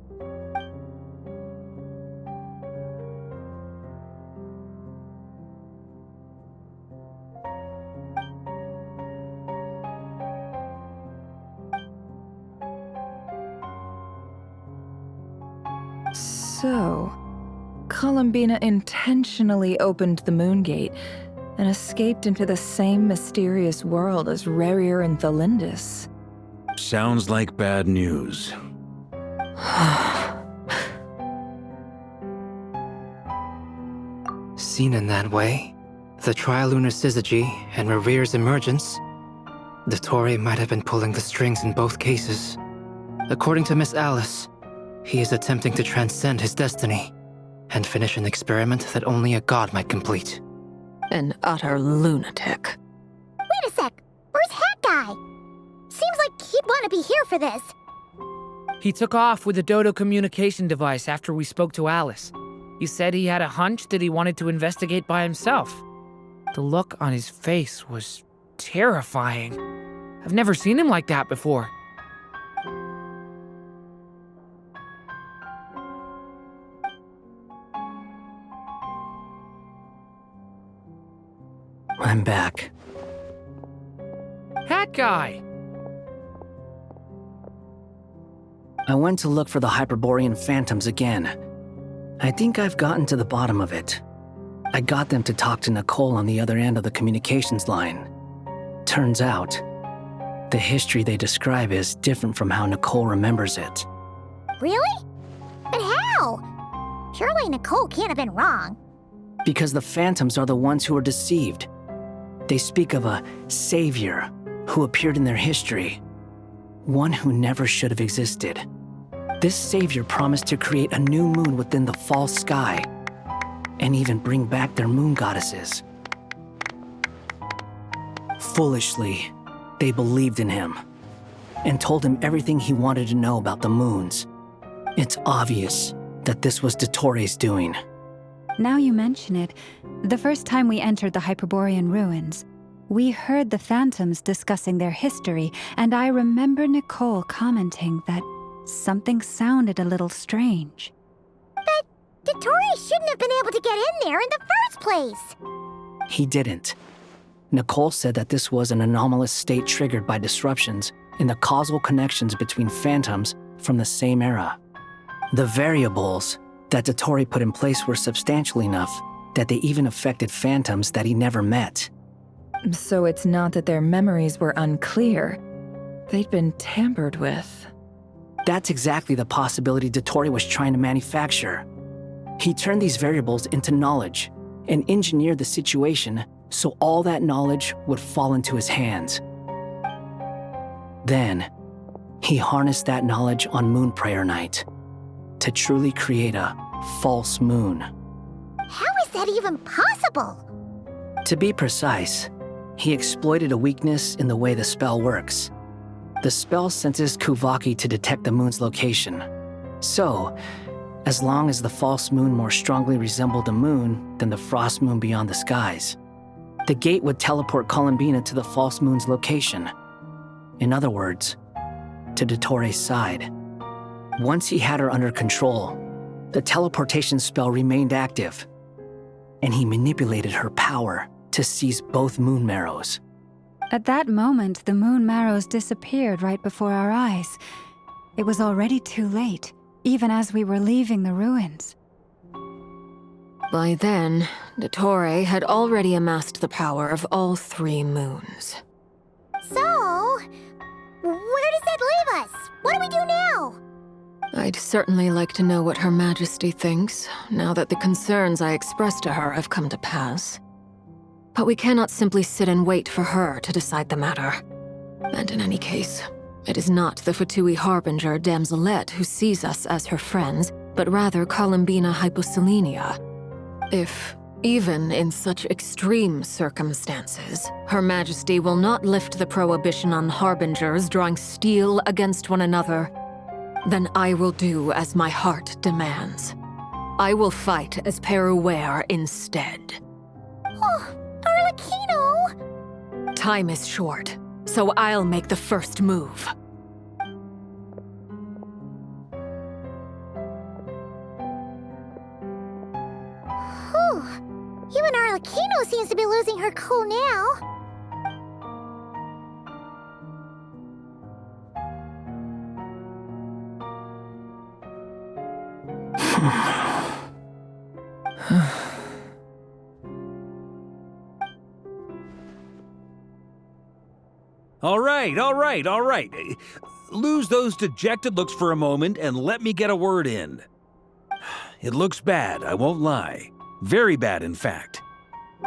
So, Columbina intentionally opened the Moon Gate and escaped into the same mysterious world as Rerir and Thalindis. Sounds like bad news. Seen in that way, the trilunar syzygy and Rerir's emergence, Dottore might have been pulling the strings in both cases. According to Miss Alice, he is attempting to transcend his destiny and finish an experiment that only a god might complete. An utter lunatic. Wait a sec, where's Hat Guy? Seems like he'd want to be here for this. He took off with a Dodo communication device after we spoke to Alice. He said he had a hunch that he wanted to investigate by himself. The look on his face was terrifying. I've never seen him like that before. I'm back. Hat Guy! I went to look for the Hyperborean phantoms again. I think I've gotten to the bottom of it. I got them to talk to Nicole on the other end of the communications line. Turns out, the history they describe is different from how Nicole remembers it. Really? But how? Surely Nicole can't have been wrong. Because the phantoms are the ones who are deceived. They speak of a savior who appeared in their history. One who never should have existed. This savior promised to create a new moon within the false sky, and even bring back their moon goddesses. Foolishly, they believed in him, and told him everything he wanted to know about the moons. It's obvious that this was Dottore's doing. Now you mention it, the first time we entered the Hyperborean ruins, We heard the phantoms discussing their history, and I remember Nicole commenting that something sounded a little strange. But Dottore shouldn't have been able to get in there in the first place. He didn't. Nicole said that this was an anomalous state triggered by disruptions in the causal connections between phantoms from the same era. The variables that Dottore put in place were substantial enough that they even affected phantoms that he never met. So it's not that their memories were unclear. They'd been tampered with. That's exactly the possibility Dottore was trying to manufacture. He turned these variables into knowledge and engineered the situation so all that knowledge would fall into his hands. Then, he harnessed that knowledge on Moon Prayer Night to truly create a false moon. How is that even possible? To be precise, he exploited a weakness in the way the spell works. The spell senses Kuvaki to detect the moon's location. So, as long as the false moon more strongly resembled the moon than the frost moon beyond the skies, the gate would teleport Columbina to the false moon's location. In other words, to Dottore's side. Once he had her under control, the teleportation spell remained active, and he manipulated her power to seize both moon marrows. At that moment, the moon marrows disappeared right before our eyes. It was already too late, even as we were leaving the ruins. By then, Dottore had already amassed the power of all 3 moons. So, where does that leave us? What do we do now? I'd certainly like to know what Her Majesty thinks, now that the concerns I expressed to her have come to pass. But we cannot simply sit and wait for her to decide the matter. And in any case, it is not the Fatui Harbinger Damselette who sees us as her friends, but rather Columbina Hyposelenia. If, even in such extreme circumstances, Her Majesty will not lift the prohibition on Harbingers drawing steel against one another, then I will do as my heart demands. I will fight as Peruware instead. Oh, Arlecchino! Time is short, so I'll make the first move. Whew. Even Arlecchino seems to be losing her cool now. All right. Lose those dejected looks for a moment and let me get a word in. It looks bad, I won't lie. Very bad, in fact.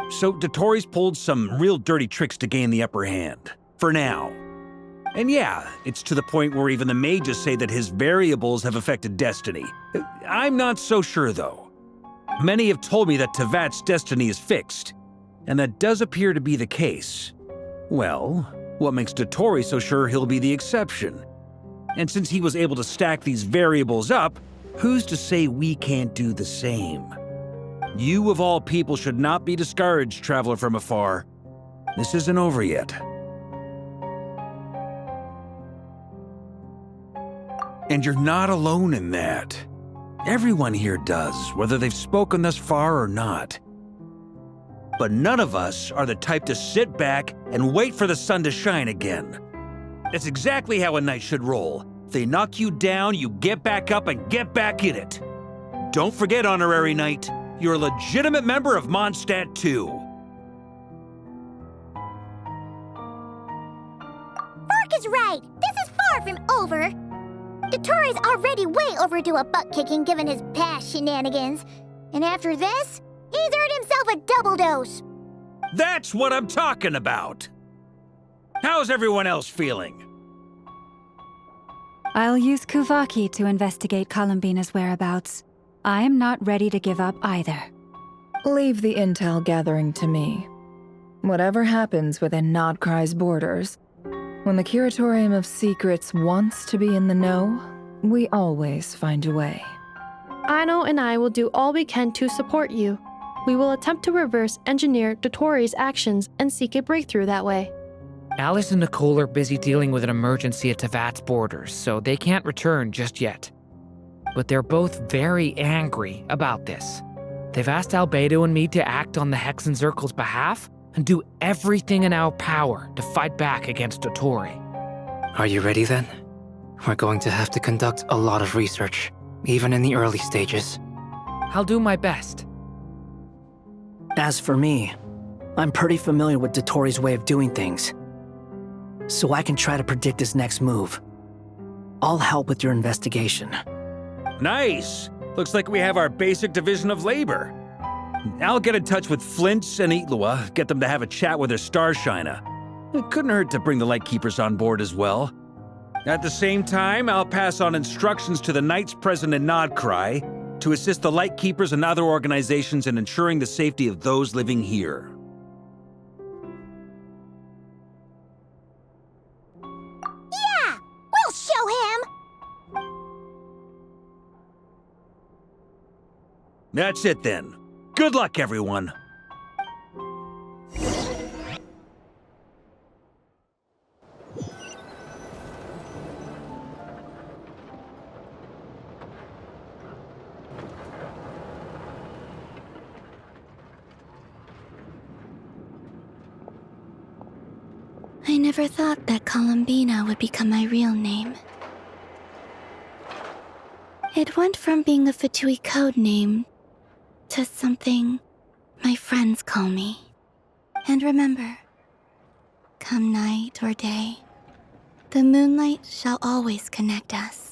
So Dottore's pulled some real dirty tricks to gain the upper hand. For now. And yeah, it's to the point where even the mages say that his variables have affected destiny. I'm not so sure, though. Many have told me that Tevat's destiny is fixed, and that does appear to be the case. Well, what makes Dottore so sure he'll be the exception? And since he was able to stack these variables up, who's to say we can't do the same? You of all people should not be discouraged, traveler from afar. This isn't over yet. And you're not alone in that. Everyone here does, whether they've spoken thus far or not. But none of us are the type to sit back and wait for the sun to shine again. That's exactly how a knight should roll. If they knock you down, you get back up and get back in it. Don't forget, Honorary Knight, you're a legitimate member of Mondstadt too. Fork is right. This is far from over. Dottore's already way overdue a butt-kicking given his past shenanigans. And after this, he's earned himself a double dose. That's what I'm talking about. How's everyone else feeling? I'll use Kuvaki to investigate Columbina's whereabouts. I am not ready to give up either. Leave the intel gathering to me. Whatever happens within Nodcry's borders, when the Curatorium of Secrets wants to be in the know, we always find a way. Ano and I will do all we can to support you. We will attempt to reverse engineer Dotori's actions and seek a breakthrough that way. Alice and Nicole are busy dealing with an emergency at Tevat's borders, so they can't return just yet. But they're both very angry about this. They've asked Albedo and me to act on the Hexen Circle's behalf and do everything in our power to fight back against Dotori. Are you ready then? We're going to have to conduct a lot of research, even in the early stages. I'll do my best. As for me, I'm pretty familiar with Dotori's way of doing things, so I can try to predict his next move. I'll help with your investigation. Nice! Looks like we have our basic division of labor. I'll get in touch with Flint's and Itlua, get them to have a chat with their Starshiner. It couldn't hurt to bring the Lightkeepers on board as well. At the same time, I'll pass on instructions to the Knights present in Nodcry to assist the Lightkeepers and other organizations in ensuring the safety of those living here. Yeah! We'll show him! That's it then. Good luck, everyone. I never thought that Columbina would become my real name. It went from being a Fatui code name to something my friends call me. And remember, come night or day, the moonlight shall always connect us.